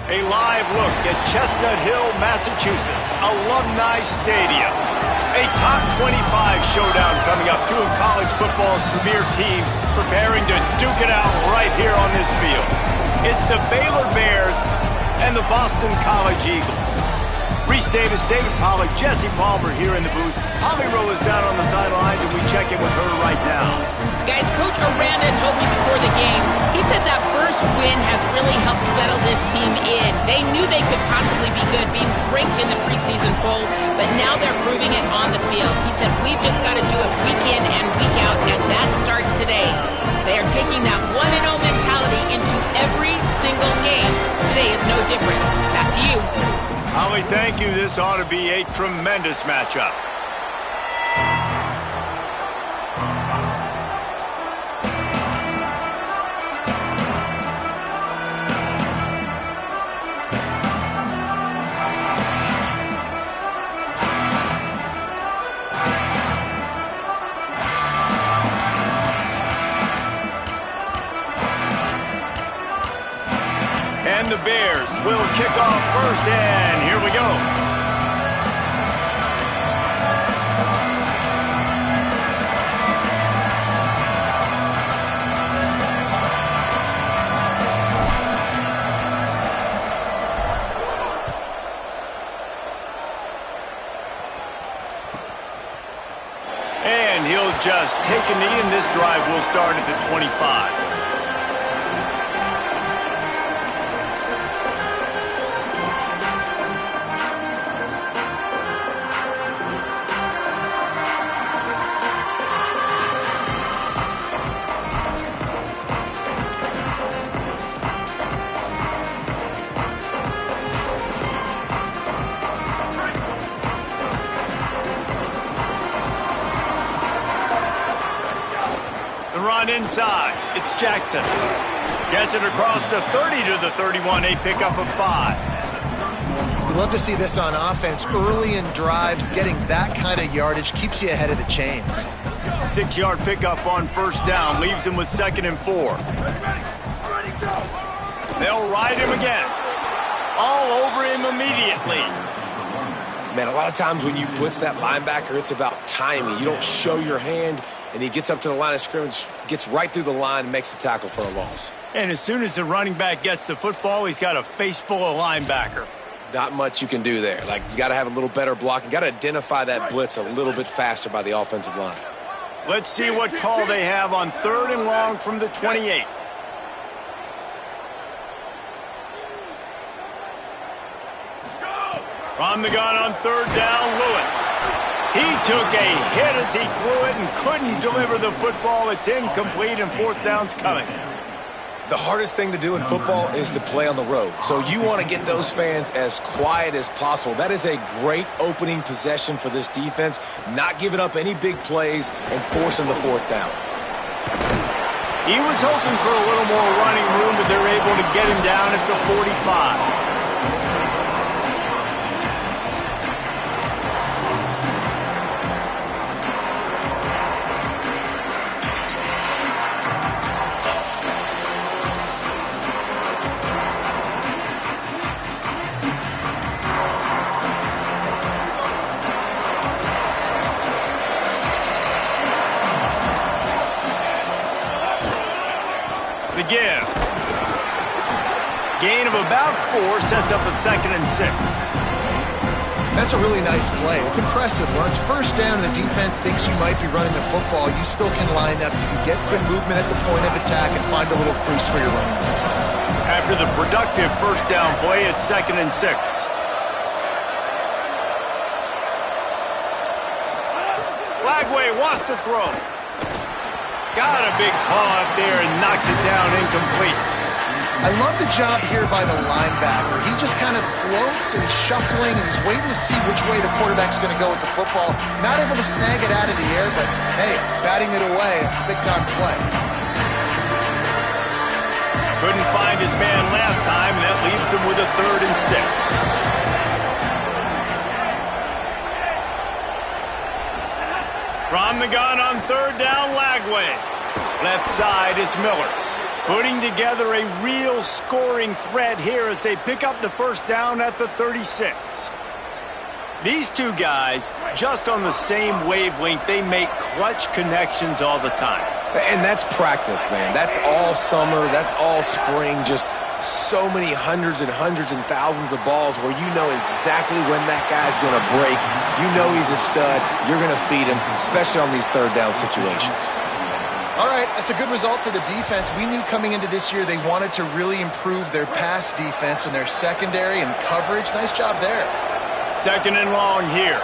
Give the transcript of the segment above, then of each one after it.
A live look at Chestnut Hill, Massachusetts, Alumni Stadium. A top 25 showdown coming up. Two of college football's premier teams preparing to duke it out right here on this field. It's the Baylor Bears and the Boston College Eagles. Reese Davis, David Pollack, Jesse Palmer here in the booth. Holly Rowe is down on the sidelines, and we check in with her right now. Guys, Coach Aranda told me before the game, he said that first win has really helped settle this team in. They knew they could possibly be good, being ranked in the preseason poll, but now they're proving it on the field. He said, we've just got to do it week in and week out, and that starts today. They are taking that 1-0 mentality into every single game. Today is no different. Back to you. Holly, thank you. This ought to be a tremendous matchup. And the Bears will kick off first, and here we go. And he'll just take a knee, and this drive will start at the 25. Run inside. It's Jackson. Gets it across the 30 to the 31. A pickup of 5. We love to see this on offense. Early in drives, getting that kind of yardage keeps you ahead of the chains. 6-yard pickup on first down. Leaves him with 2nd and 4. They'll ride him again. All over him immediately. Man, a lot of times when you blitz that linebacker, it's about timing. You don't show your hand, and he gets up to the line of scrimmage, gets right through the line, and makes the tackle for a loss. And as soon as the running back gets the football, he's got a face full of linebacker. Not much you can do there. Like, you got to have a little better block. You got to identify that blitz a little bit faster by the offensive line. Let's see what call they have on 3rd and long from the 28. From the gun on 3rd down, Lewis. He took a hit as he threw it and couldn't deliver the football. It's incomplete, and 4th down's coming. The hardest thing to do in football is to play on the road. So you want to get those fans as quiet as possible. That is a great opening possession for this defense, not giving up any big plays and forcing the 4th down. He was hoping for a little more running room, but they're able to get him down at the 45. The give. Gain of about 4 sets up a 2nd and 6. That's a really nice play. It's impressive. When it's first down and the defense thinks you might be running the football, you still can line up. You can get some movement at the point of attack and find a little crease for your running back. After the productive first down play, it's 2nd and 6. Lagway wants to throw. Got a big paw up there and knocks it down incomplete. I love the job here by the linebacker. He just kind of floats and he's shuffling and he's waiting to see which way the quarterback's going to go with the football. Not able to snag it out of the air, but hey, batting it away, it's a big-time play. Couldn't find his man last time, and that leaves him with a 3rd and 6. From the gun on 3rd down, Lagway. Left side is Miller. Putting together a real scoring threat here as they pick up the first down at the 36. These two guys, just on the same wavelength, they make clutch connections all the time. And that's practice, man. That's all summer. That's all spring. Just so many hundreds and thousands of balls where you know exactly when that guy's going to break. You know he's a stud. You're going to feed him, especially on these third down situations. All right, that's a good result for the defense. We knew coming into this year they wanted to really improve their pass defense and their secondary and coverage. Nice job there. Second and long here.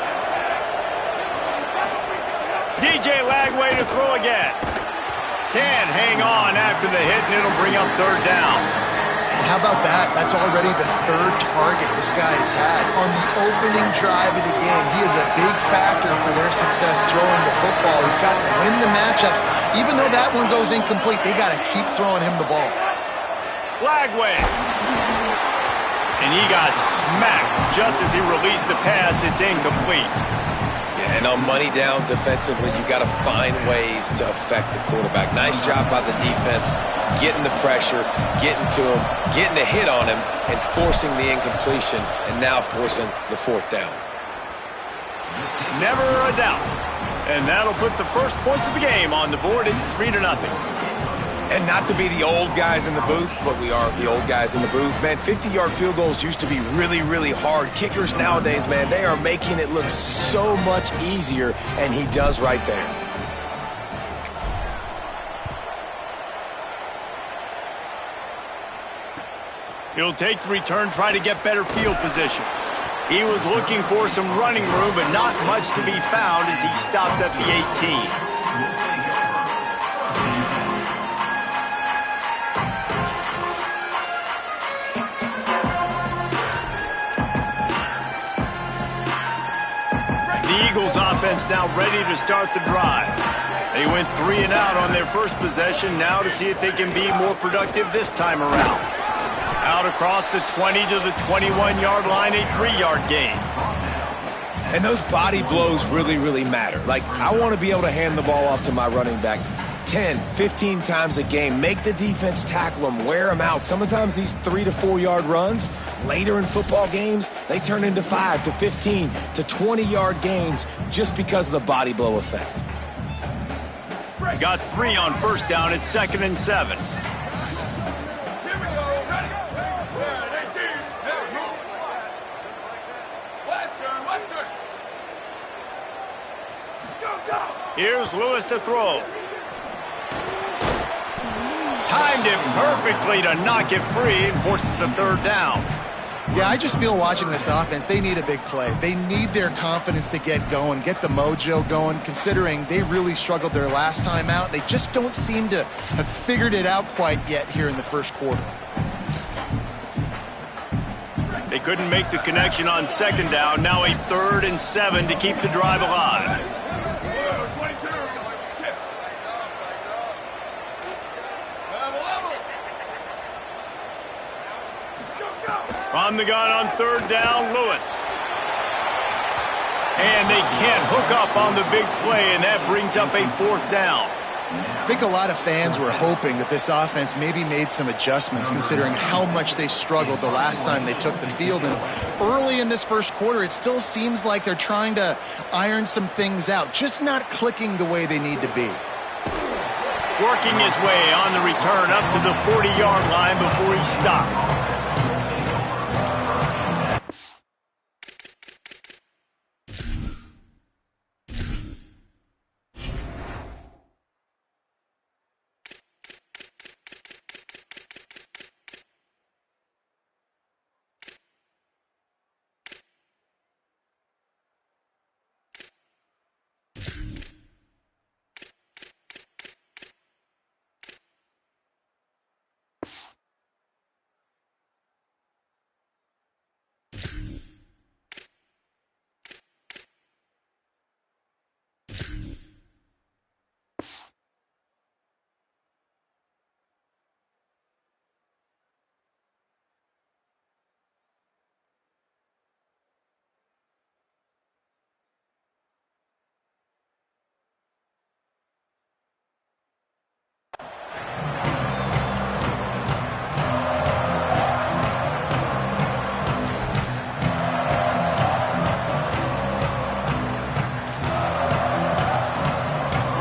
DJ Lagway to throw again. Can hang on after the hit, and it'll bring up third down. How about that? That's already the third target this guy's had on the opening drive of the game. He is a big factor for their success throwing the football. He's got to win the matchups. Even though that one goes incomplete, they got to keep throwing him the ball. Lagway. And he got smacked just as he released the pass. It's incomplete. Yeah, and on money down defensively, you got to find ways to affect the quarterback. Nice job by the defense, getting the pressure, getting to him, getting a hit on him, and forcing the incompletion, and now forcing the fourth down. Never a doubt. And that'll put the first points of the game on the board. It's 3-0. And not to be the old guys in the booth, but we are the old guys in the booth. Man, 50-yard field goals used to be really, really hard. Kickers nowadays, man, they are making it look so much easier, and he does right there. He'll take the return, try to get better field position. He was looking for some running room, but not much to be found as he stopped at the 18. The Eagles offense now ready to start the drive. They went 3 and out on their first possession, now to see if they can be more productive this time around. Out across the 20 to the 21-yard line, a 3-yard gain. And those body blows really, really matter. Like, I want to be able to hand the ball off to my running back 10, 15 times a game. Make the defense tackle them, wear them out. Sometimes these 3 to 4 yard runs, later in football games, they turn into 5 to 15 to 20-yard gains just because of the body blow effect. Got 3 on first down at 2nd and 7. Here's Lewis to throw. Timed it perfectly to knock it free and forces the third down. Yeah, I just feel watching this offense, they need a big play. They need their confidence to get going, get the mojo going, considering they really struggled their last time out. They just don't seem to have figured it out quite yet here in the first quarter. They couldn't make the connection on second down. Now a 3rd and 7 to keep the drive alive. On the gun on third down, Lewis. And they can't hook up on the big play, and that brings up a 4th down. I think a lot of fans were hoping that this offense maybe made some adjustments considering how much they struggled the last time they took the field. And early in this first quarter, it still seems like they're trying to iron some things out, just not clicking the way they need to be. Working his way on the return up to the 40-yard line before he stopped.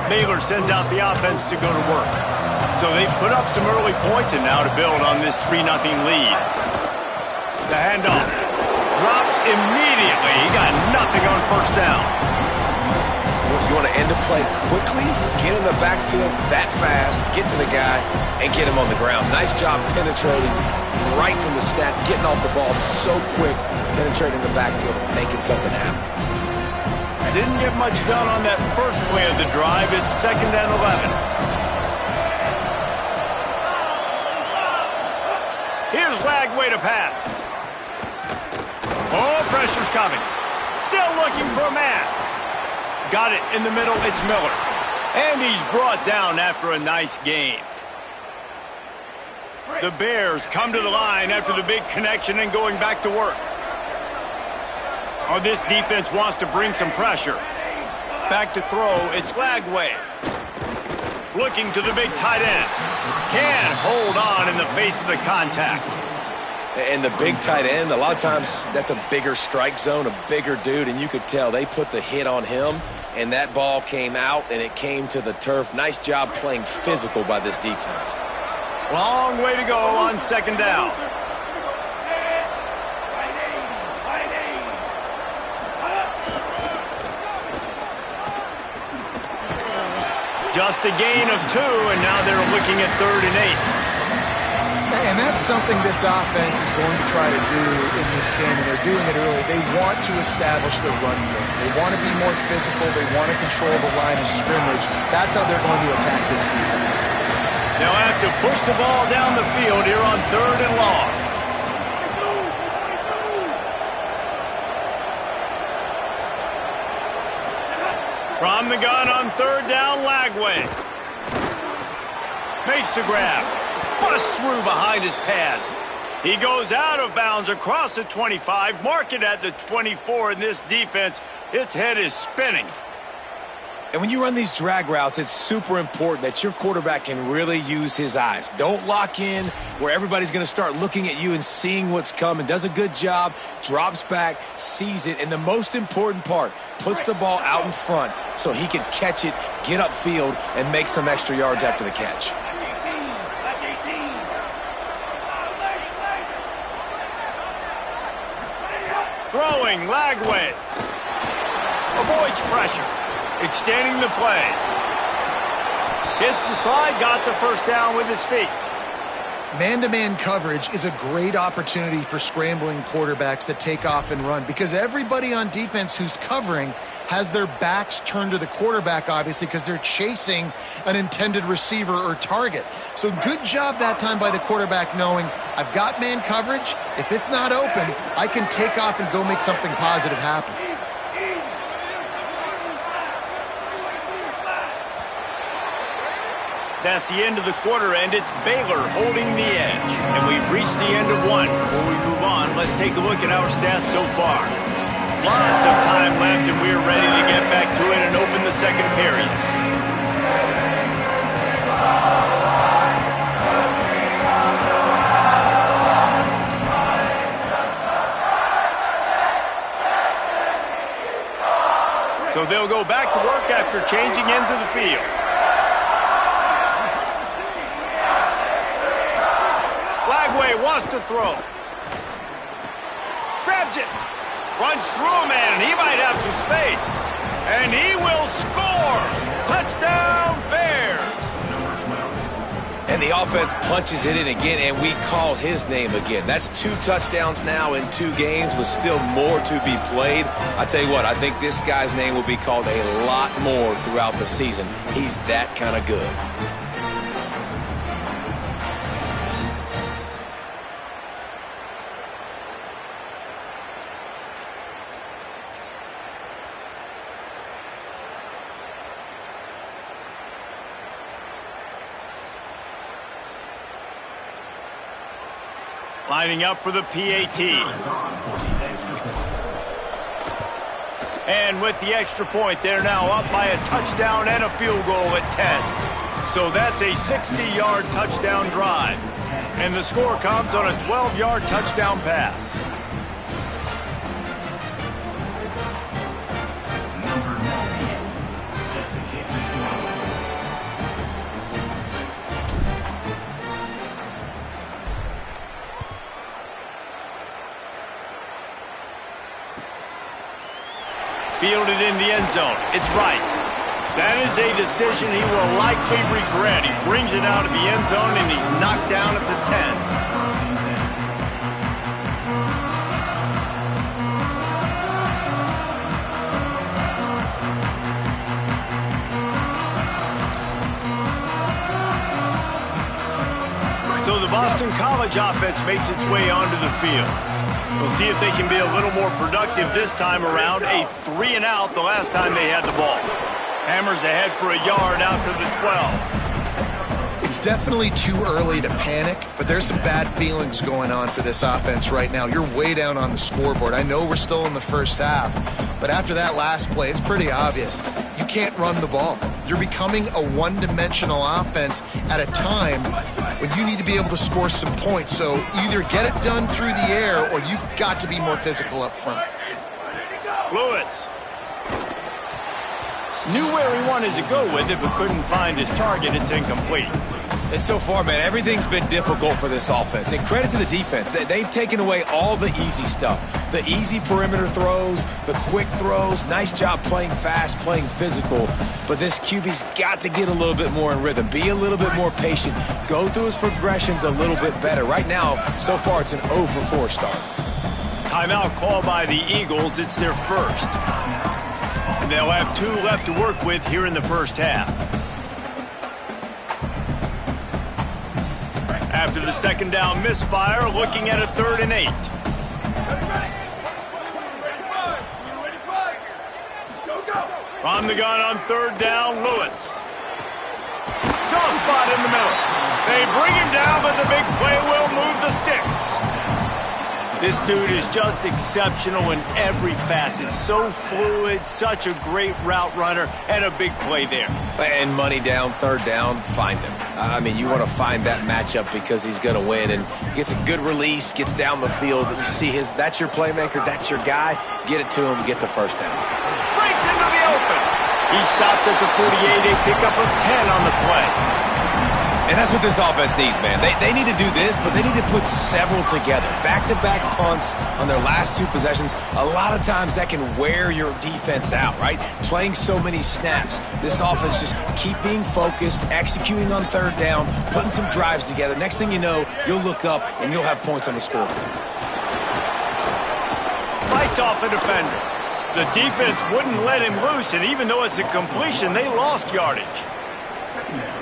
Baylor sends out the offense to go to work. So they've put up some early points and now to build on this 3-0 lead. The handoff. Dropped immediately. He got nothing on first down. You want to end the play quickly, get in the backfield that fast, get to the guy, and get him on the ground. Nice job penetrating right from the snap, getting off the ball so quick, penetrating the backfield, making something happen. Didn't get much done on that first play of the drive. It's 2nd and 11. Here's Lagway to pass. Oh, pressure's coming. Still looking for a man. Got it in the middle. It's Miller. And he's brought down after a nice gain. The Bears come to the line after the big connection and going back to work. Oh, this defense wants to bring some pressure. Back to throw. It's Lagway. Looking to the big tight end. Can't hold on in the face of the contact. And the big tight end, a lot of times that's a bigger strike zone, a bigger dude, and you could tell they put the hit on him, and that ball came out, and it came to the turf. Nice job playing physical by this defense. Long way to go on 2nd down. Just a gain of 2, and now they're looking at 3rd and 8. And that's something this offense is going to try to do in this game, and they're doing it early. They want to establish the run game. They want to be more physical. They want to control the line of scrimmage. That's how they're going to attack this defense. They'll have to push the ball down the field here on 3rd and long. From the gun on 3rd down, Lagway. Makes the grab. Busts through behind his pad. He goes out of bounds across the 25, mark it at the 24, and this defense, its head is spinning. And when you run these drag routes, it's super important that your quarterback can really use his eyes. Don't lock in where everybody's going to start looking at you and seeing what's coming. Does a good job, drops back, sees it, and the most important part, puts the ball out in front so he can catch it, get upfield, and make some extra yards after the catch. Throwing, Lagway. Avoids pressure. Extending the play. Hits the slide, got the first down with his feet. Man-to-man coverage is a great opportunity for scrambling quarterbacks to take off and run because everybody on defense who's covering has their backs turned to the quarterback, obviously, because they're chasing an intended receiver or target. So good job that time by the quarterback knowing I've got man coverage. If it's not open, I can take off and go make something positive happen. That's the end of the quarter, and it's Baylor holding the edge. And we've reached the end of one. Before we move on, let's take a look at our stats so far. Lots of time left, and we're ready to get back to it and open the second period. So they'll go back to work after changing into the field. Lagway wants to throw. Grabs it. Runs through a man, and he might have some space. And he will score. Touchdown, Bears. And the offense punches it in again, and we call his name again. That's 2 touchdowns now in 2 games with still more to be played. I tell you what, I think this guy's name will be called a lot more throughout the season. He's that kind of good. Lining up for the PAT. And with the extra point, they're now up by a touchdown and a field goal at 10. So that's a 60-yard touchdown drive. And the score comes on a 12-yard touchdown pass. fielded in the end zone. It's right. That is a decision he will likely regret. He brings it out of the end zone, and he's knocked down at the 10. So the Boston College offense makes its way onto the field. We'll see if they can be a little more productive this time around. A 3-and-out the last time they had the ball. Hammers ahead for a yard out to the 12. It's definitely too early to panic, but there's some bad feelings going on for this offense right now. You're way down on the scoreboard. I know we're still in the first half, but after that last play, it's pretty obvious. You can't run the ball. You're becoming a one-dimensional offense at a time when you need to be able to score some points. So either get it done through the air or you've got to be more physical up front. Lewis knew where he wanted to go with it, but couldn't find his target. It's incomplete. And so far, man, everything's been difficult for this offense. And credit to the defense. They've taken away all the easy stuff. The easy perimeter throws, the quick throws. Nice job playing fast, playing physical. But this QB's got to get a little bit more in rhythm. Be a little bit more patient. Go through his progressions a little bit better. Right now, so far, it's an 0 for 4 start. Timeout called by the Eagles. It's their first. And they'll have 2 left to work with here in the first half. After the second down misfire, looking at a 3rd and 8. From the gun on 3rd down, Lewis. Soft spot in the middle. They bring him down, but the big play will move the sticks. This dude is just exceptional in every facet. So fluid, such a great route runner, and a big play there. And money down, 3rd down, find him. I mean, you want to find that matchup because he's going to win and gets a good release, gets down the field. You see that's your playmaker, that's your guy. Get it to him, get the first down. Breaks into the open. He stopped at the 48, a pickup of 10 on the play. And that's what this offense needs, man. They need to do this, but they need to put several together. Back-to-back punts on their last 2 possessions. A lot of times that can wear your defense out, right? Playing so many snaps. This offense just keep being focused, executing on 3rd down, putting some drives together. Next thing you know, you'll look up and you'll have points on the scoreboard. Fights off a defender. The defense wouldn't let him loose, and even though it's a completion, they lost yardage.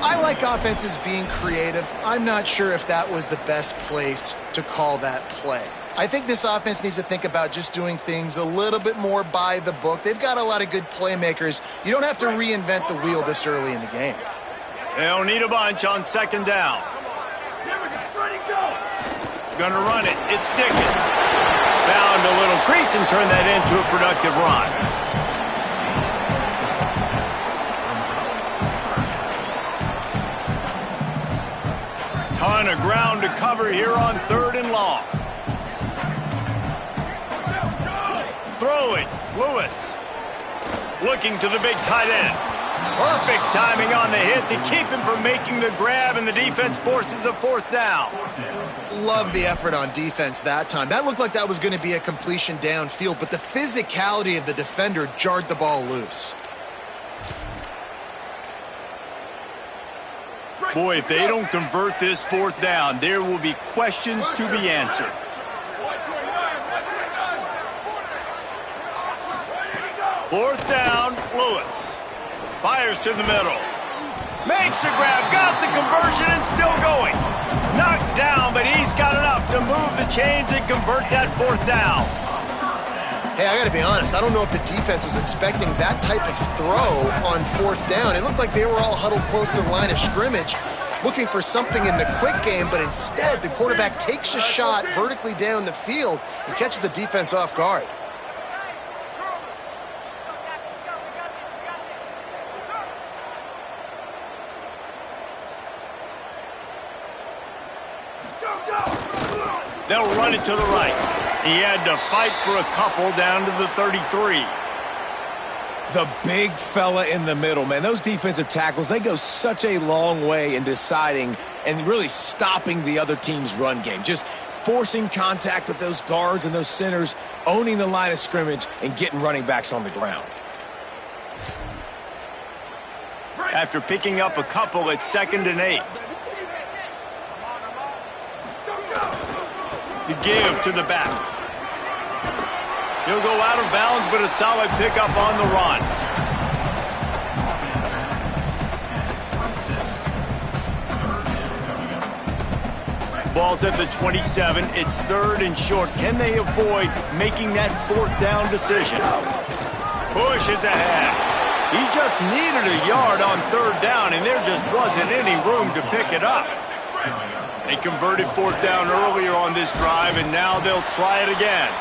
I like offenses being creative. I'm not sure if that was the best place to call that play. I think this offense needs to think about just doing things a little bit more by the book. They've got a lot of good playmakers. You don't have to reinvent the wheel this early in the game. They'll need a bunch on 2nd down. Gonna run it. It's Dickens. Found a little crease and turned that into a productive run. Ton of ground to cover here on 3rd and long. Throwing, Lewis. Looking to the big tight end. Perfect timing on the hit to keep him from making the grab, and the defense forces a 4th down. Love the effort on defense that time. That looked like that was going to be a completion downfield, but the physicality of the defender jarred the ball loose. Boy, if they don't convert this 4th down, there will be questions to be answered. Fourth down, Lewis. Fires to the middle. Makes the grab, got the conversion, and still going. Knocked down, but he's got enough to move the chains and convert that 4th down. Hey, I got to be honest. I don't know if the defense was expecting that type of throw on 4th down. It looked like they were all huddled close to the line of scrimmage, looking for something in the quick game, but instead the quarterback takes a shot vertically down the field and catches the defense off guard. They'll run it to the right. He had to fight for a couple down to the 33. The big fella in the middle, man. Those defensive tackles, they go such a long way in deciding and really stopping the other team's run game. Just forcing contact with those guards and those centers. owning the line of scrimmage and getting running backs on the ground. After picking up a couple at 2nd and 8. The give to the back. He'll go out of bounds, but a solid pickup on the run. Ball's at the 27. It's 3rd and short. Can they avoid making that 4th down decision? Pushes ahead. He just needed a yard on 3rd down, and there just wasn't any room to pick it up. They converted 4th down earlier on this drive, and now they'll try it again.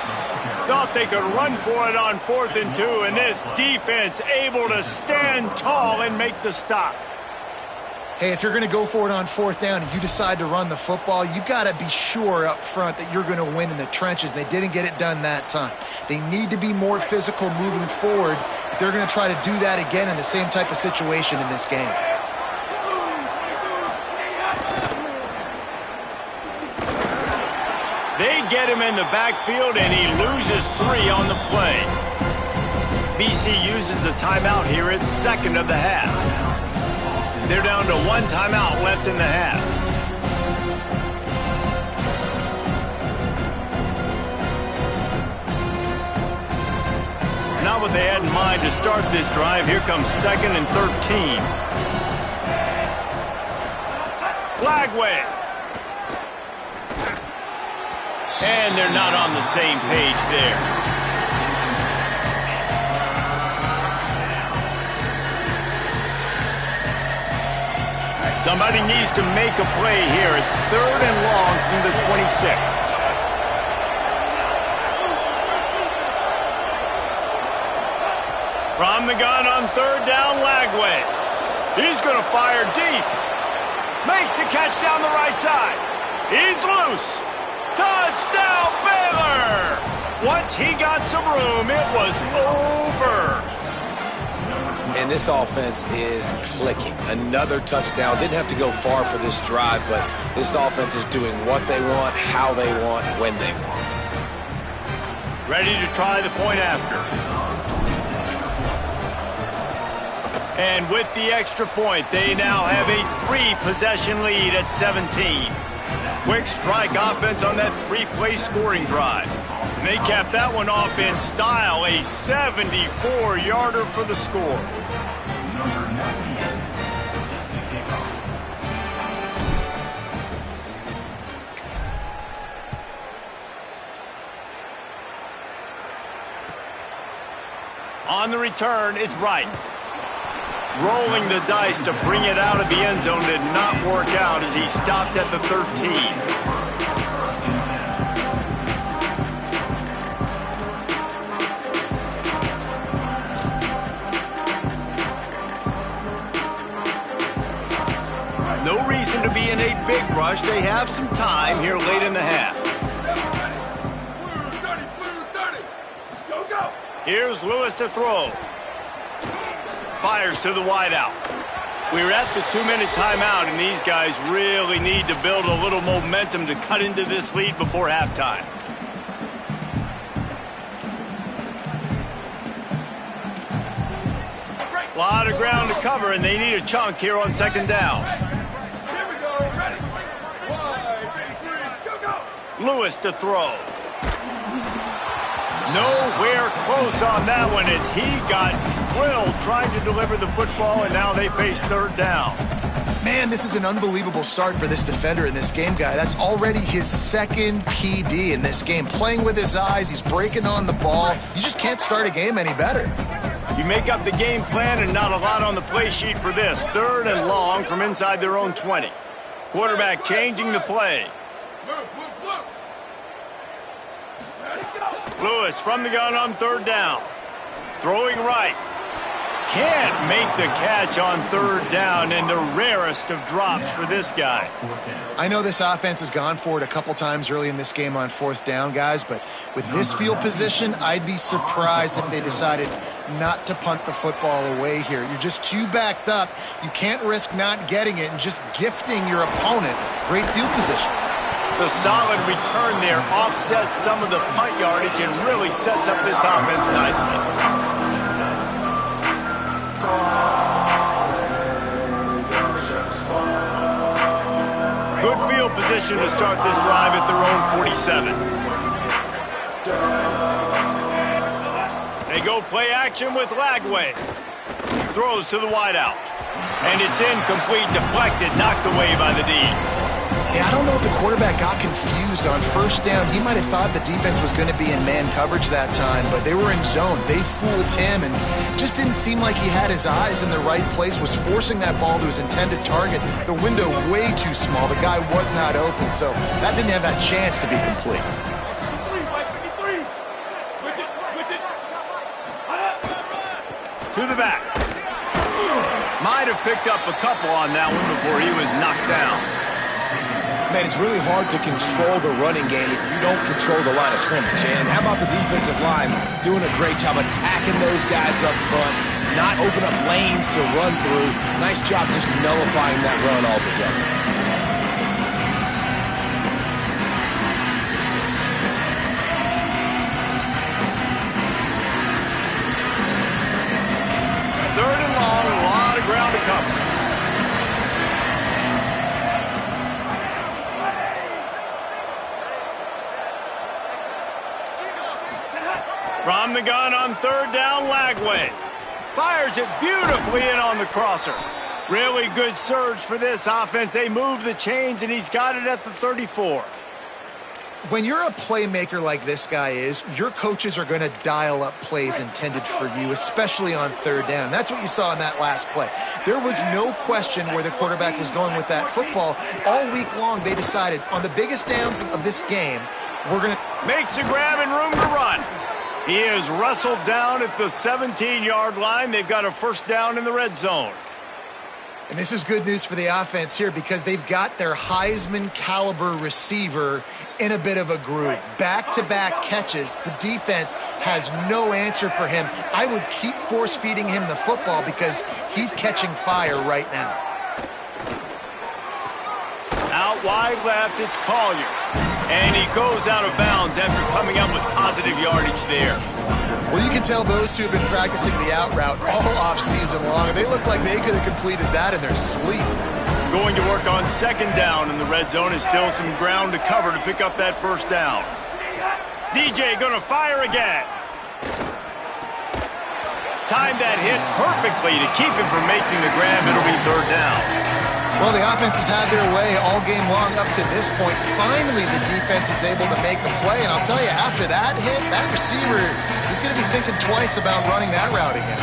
Thought they could run for it on 4th and 2, and this defense able to stand tall and make the stop. Hey, if you're going to go for it on 4th down and you decide to run the football, you've got to be sure up front that you're going to win in the trenches. They didn't get it done that time. They need to be more physical moving forward if they're going to try to do that again in the same type of situation in this game. They get him in the backfield, and he loses 3 on the play. BC uses a timeout here at 2nd of the half. They're down to 1 timeout left in the half. Not what they had in mind to start this drive. Here comes 2nd and 13. Lagway. And they're not on the same page there. Somebody needs to make a play here. It's 3rd and long from the 26. From the gun on 3rd down, Lagway. He's going to fire deep. Makes the catch down the right side. He's loose. Touchdown, Baylor! Once he got some room, it was over. And this offense is clicking. Another touchdown. Didn't have to go far for this drive, but this offense is doing what they want, how they want, when they want. Ready to try the point after. And with the extra point, they now have a 3-possession lead at 17. Quick strike offense on that 3-play scoring drive. And they capped that one off in style, a 74-yarder for the score. On the return, it's Bright. Rolling the dice to bring it out of the end zone did not work out as he stopped at the 13. No reason to be in a big rush. They have some time here late in the half. Here's Lewis to throw. Fires to the wideout. We're at the 2-minute timeout, and these guys really need to build a little momentum to cut into this lead before halftime. A lot of ground to cover, and they need a chunk here on 2nd down. Lewis to throw. Nowhere close on that one as he got drilled trying to deliver the football, and now they face 3rd down. Man, this is an unbelievable start for this defender in this game, guy. That's already his 2nd PD in this game. Playing with his eyes, he's breaking on the ball. You just can't start a game any better. You make up the game plan and not a lot on the play sheet for this. 3rd and long from inside their own 20. Quarterback changing the play. Lewis from the gun on 3rd down. Throwing right. Can't make the catch on 3rd down, and the rarest of drops for this guy. I know this offense has gone for it a couple times early in this game on 4th down, guys, but with this field position, I'd be surprised if they decided not to punt the football away here. You're just too backed up. You can't risk not getting it and just gifting your opponent great field position. The solid return there offsets some of the punt yardage and really sets up this offense nicely. Good field position to start this drive at their own 47. They go play action with Lagway. Throws to the wideout. And it's incomplete, deflected, knocked away by the D. Yeah, I don't know if the quarterback got confused on first down. He might have thought the defense was going to be in man coverage that time, but they were in zone. They fooled him and just didn't seem like he had his eyes in the right place, was forcing that ball to his intended target. The window way too small. The guy was not open, so that didn't have that chance to be complete. To the back. Might have picked up a couple on that one before he was knocked down. Man, it's really hard to control the running game if you don't control the line of scrimmage. And how about the defensive line doing a great job attacking those guys up front, not open up lanes to run through. Nice job just nullifying that run altogether. Third and long, a lot of ground to cover. From the gun on third down, Lagway. Fires it beautifully in on the crosser. Really good surge for this offense. They move the chains, and he's got it at the 34. When you're a playmaker like this guy is, your coaches are going to dial up plays intended for you, especially on third down. That's what you saw in that last play. There was no question where the quarterback was going with that football. All week long, they decided on the biggest downs of this game, we're going to... Makes a grab and room to run. He is wrestled down at the 17-yard line. They've got a first down in the red zone. And this is good news for the offense here because they've got their Heisman caliber receiver in a bit of a groove. Back-to-back catches. The defense has no answer for him. I would keep force-feeding him the football because he's catching fire right now. Out wide left, it's Collier. And he goes out of bounds after coming up with positive yardage there. Well, you can tell those two have been practicing the out route all off-season long. They look like they could have completed that in their sleep. Going to work on second down in the red zone. Is still some ground to cover to pick up that first down. DJ going to fire again. Timed that hit perfectly to keep him from making the grab. It'll be third down. Well, the offense has had their way all game long up to this point. Finally, the defense is able to make a play. And I'll tell you, after that hit, that receiver is going to be thinking twice about running that route again.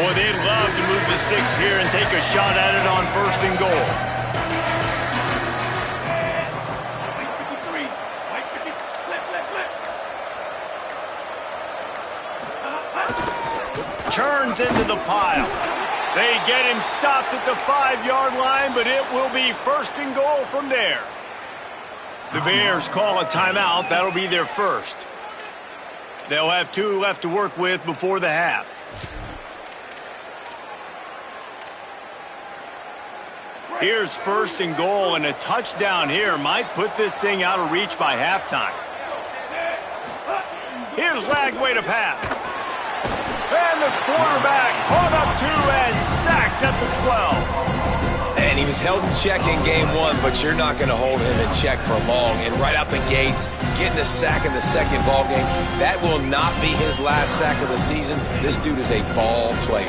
Boy, they'd love to move the sticks here and take a shot at it on first and goal. Turns into the pile. They get him stopped at the 5-yard line, but it will be first and goal from there. The Bears call a timeout. That'll be their first. They'll have 2 left to work with before the half. Here's first and goal, and a touchdown here might put this thing out of reach by halftime. Here's Lagway to pass. And the quarterback caught up to and sacked at the 12. And he was held in check in game 1, but you're not going to hold him in check for long. And right out the gates, getting a sack in the second ball game, that will not be his last sack of the season. This dude is a ball player.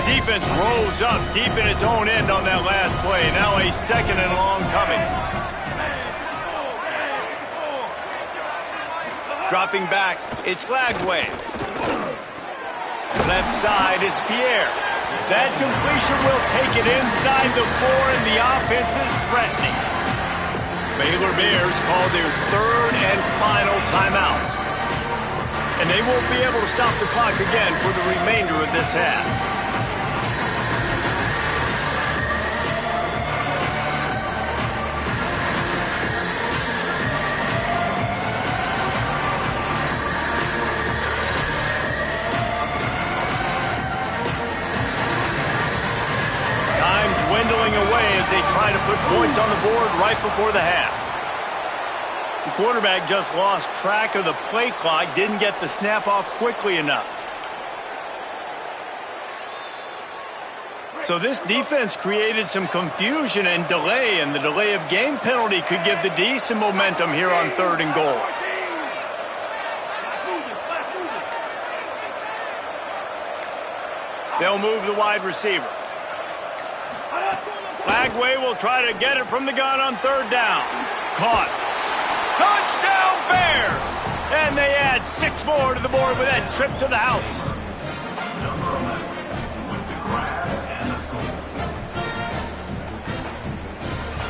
Defense rose up deep in its own end on that last play. Now a second and long coming. Dropping back, it's Lagway. Left side is Pierre. That completion will take it inside the 4, and the offense is threatening. Baylor Bears call their third and final timeout. And they won't be able to stop the clock again for the remainder of this half. as they try to put points on the board right before the half. The quarterback just lost track of the play clock, didn't get the snap off quickly enough. So this defense created some confusion and delay, and the delay of game penalty could give the D some momentum here on 3rd and goal. They'll move the wide receiver. Lagway will try to get it from the gun on 3rd down. Caught. Touchdown Bears! And they add 6 more to the board with that trip to the house.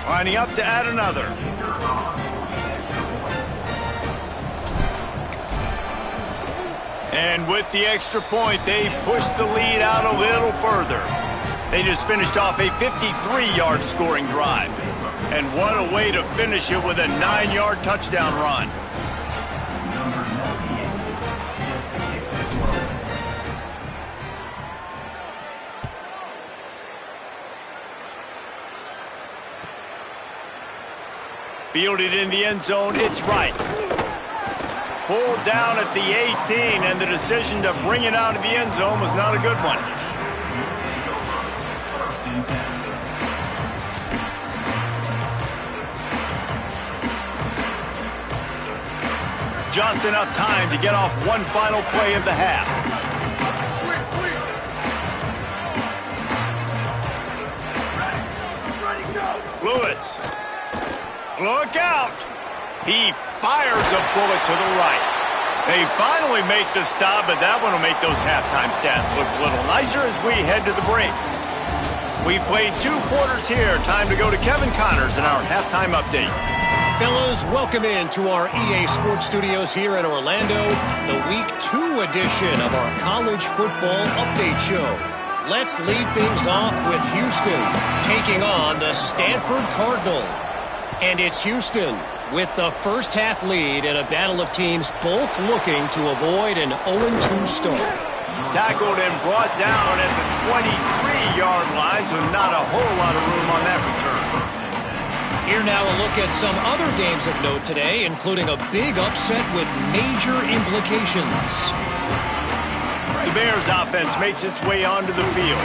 Lining up to add another. And with the extra point, they push the lead out a little further. They just finished off a 53-yard scoring drive. And what a way to finish it with a 9-yard touchdown run. Fielded in the end zone, it's right. Pulled down at the 18, and the decision to bring it out of the end zone was not a good one. Just enough time to get off one final play of the half. Lewis. Look out! He fires a bullet to the right. They finally make the stop, but that one will make those halftime stats look a little nicer as we head to the break. We've played 2 quarters here. Time to go to Kevin Connors in our halftime update. Fellas, welcome into our EA Sports Studios here in Orlando, the Week 2 edition of our College Football Update Show. Let's lead things off with Houston taking on the Stanford Cardinal. And it's Houston with the first half lead in a battle of teams both looking to avoid an 0-2 start. Tackled and brought down at the 23-yard line, so not a whole lot of room on that return. Here now a look at some other games of note today, including a big upset with major implications. The Bears offense makes its way onto the field.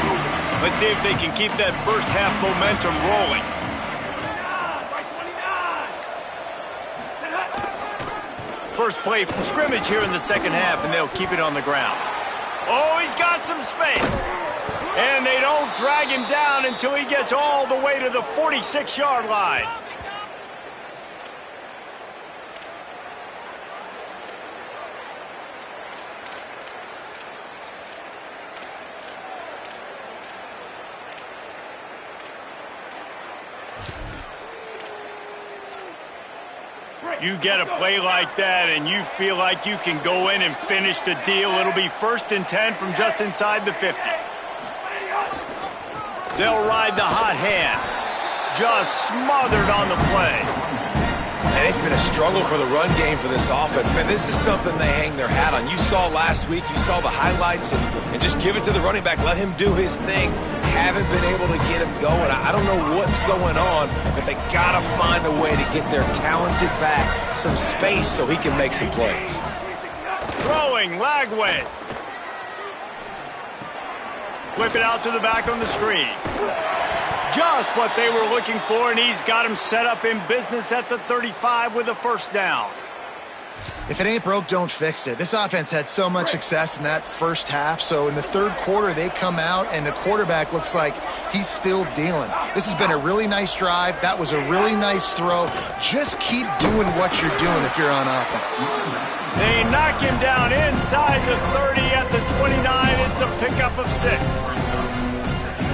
Let's see if they can keep that first half momentum rolling. First play from scrimmage here in the second half, and they'll keep it on the ground. Oh, he's got some space. And they don't drag him down until he gets all the way to the 46-yard line. You get a play like that and you feel like you can go in and finish the deal. It'll be 1st and 10 from just inside the 50. They'll ride the hot hand. Just smothered on the play. And it's been a struggle for the run game for this offense. Man, this is something they hang their hat on. You saw last week, you saw the highlights, and just give it to the running back. Let him do his thing. Haven't been able to get him going. I don't know what's going on, but they got to find a way to get their talented back some space so he can make some plays. Throwing, Lagway. Flip it out to the back on the screen. Just what they were looking for, and he's got him set up in business at the 35 with a first down. If it ain't broke, don't fix it. This offense had so much success in that first half, so in the third quarter they come out and the quarterback looks like he's still dealing. This has been a really nice drive. That was a really nice throw. Just keep doing what you're doing if you're on offense. They knock him down inside the 30 at the 29. It's a pickup of 6.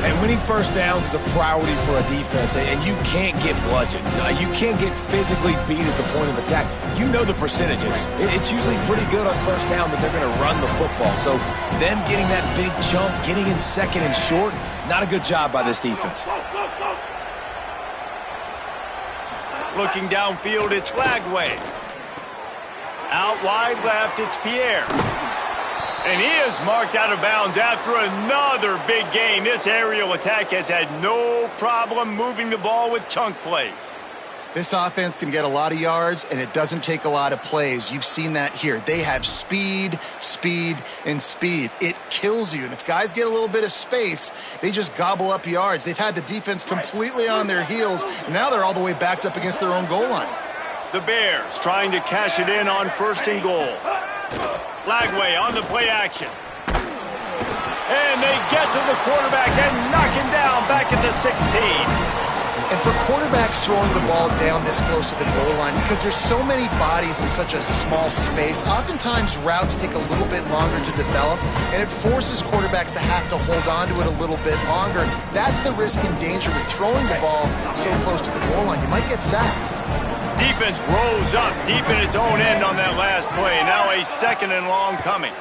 And winning first downs is a priority for a defense, and you can't get bludgeoned. You can't get physically beat at the point of attack. You know the percentages. It's usually pretty good on first down that they're going to run the football. So them getting that big chunk, getting in second and short, not a good job by this defense. Looking downfield, it's Lagway. Out wide left, it's Pierre. And he is marked out of bounds after another big gain. This aerial attack has had no problem moving the ball with chunk plays. This offense can get a lot of yards, and it doesn't take a lot of plays. You've seen that here. They have speed, speed, and speed. It kills you. And if guys get a little bit of space, they just gobble up yards. They've had the defense completely on their heels, and now they're all the way backed up against their own goal line. The Bears trying to cash it in on 1st and goal. Lagway on the play action. And they get to the quarterback and knock him down back at the 16. And for quarterbacks throwing the ball down this close to the goal line, because there's so many bodies in such a small space, oftentimes routes take a little bit longer to develop, and it forces quarterbacks to have to hold on to it a little bit longer. That's the risk and danger with throwing the ball so close to the goal line. You might get sacked. Defense rose up deep in its own end on that last play. Now a 2nd and long coming.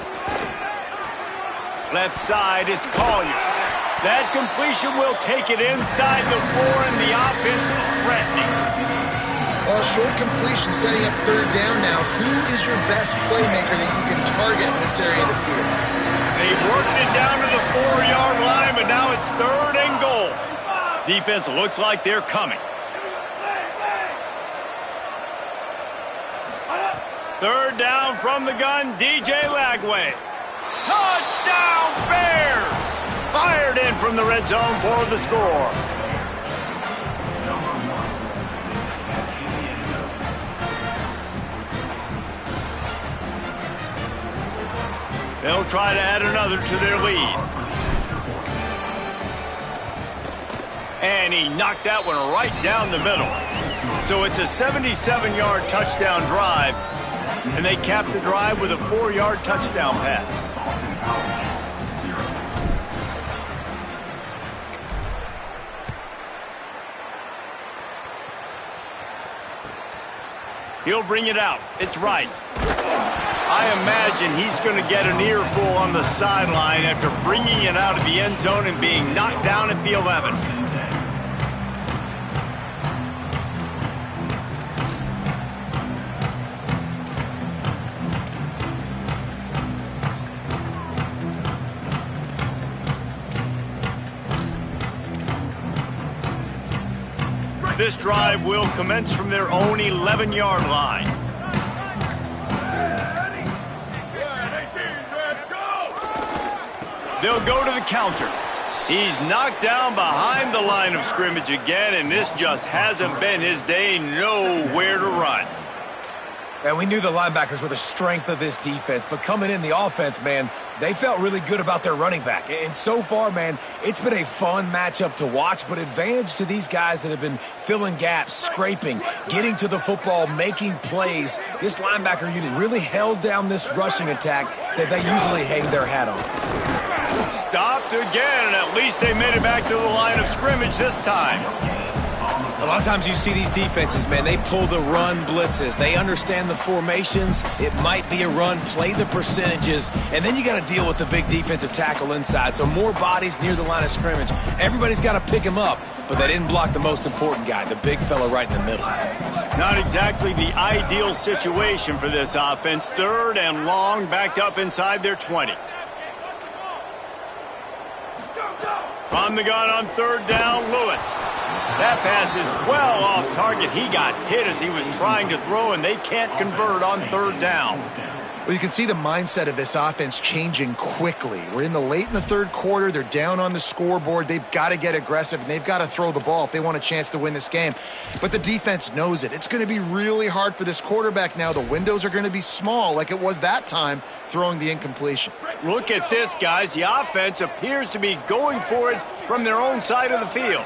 Left side is Collier. That completion will take it inside the 4, and the offense is threatening. Well, short completion setting up 3rd down now. Who is your best playmaker that you can target in this area of the field? They worked it down to the 4-yard line, but now it's 3rd and goal. Defense looks like they're coming. 3rd down from the gun, DJ Lagway. Touchdown Bears! Fired in from the red zone for the score. They'll try to add another to their lead. And he knocked that one right down the middle. So it's a 77-yard touchdown drive, and they cap the drive with a 4-yard touchdown pass. He'll bring it out. It's right. I imagine he's going to get an earful on the sideline after bringing it out of the end zone and being knocked down at the 11. This drive will commence from their own 11-yard line. They'll go to the counter. He's knocked down behind the line of scrimmage again, and this just hasn't been his day. Nowhere to run. And we knew the linebackers were the strength of this defense, but coming in the offense, man, they felt really good about their running back. And so far, man, it's been a fun matchup to watch, but advantage to these guys that have been filling gaps, scraping, getting to the football, making plays. This linebacker unit really held down this rushing attack that they usually hang their hat on. Stopped again, and at least they made it back to the line of scrimmage this time. A lot of times you see these defenses, man, they pull the run blitzes. They understand the formations. It might be a run, play the percentages, and then you got to deal with the big defensive tackle inside. So more bodies near the line of scrimmage. Everybody's got to pick him up, but they didn't block the most important guy, the big fella right in the middle. Not exactly the ideal situation for this offense. 3rd and long, backed up inside their 20. On the gun on 3rd down, Lewis. That pass is well off target. He got hit as he was trying to throw, and they can't convert on 3rd down. Well, you can see the mindset of this offense changing quickly. We're in the late in the 3rd quarter. They're down on the scoreboard. They've got to get aggressive, and they've got to throw the ball if they want a chance to win this game. But the defense knows it. It's going to be really hard for this quarterback now. The windows are going to be small like it was that time throwing the incompletion. Look at this, guys. The offense appears to be going for it from their own side of the field.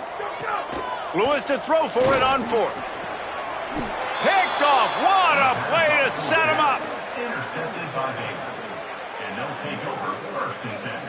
Lewis to throw for it on 4th. Picked off. What a play to set him up. Intercepted by Baker. And they'll take over 1st and 10.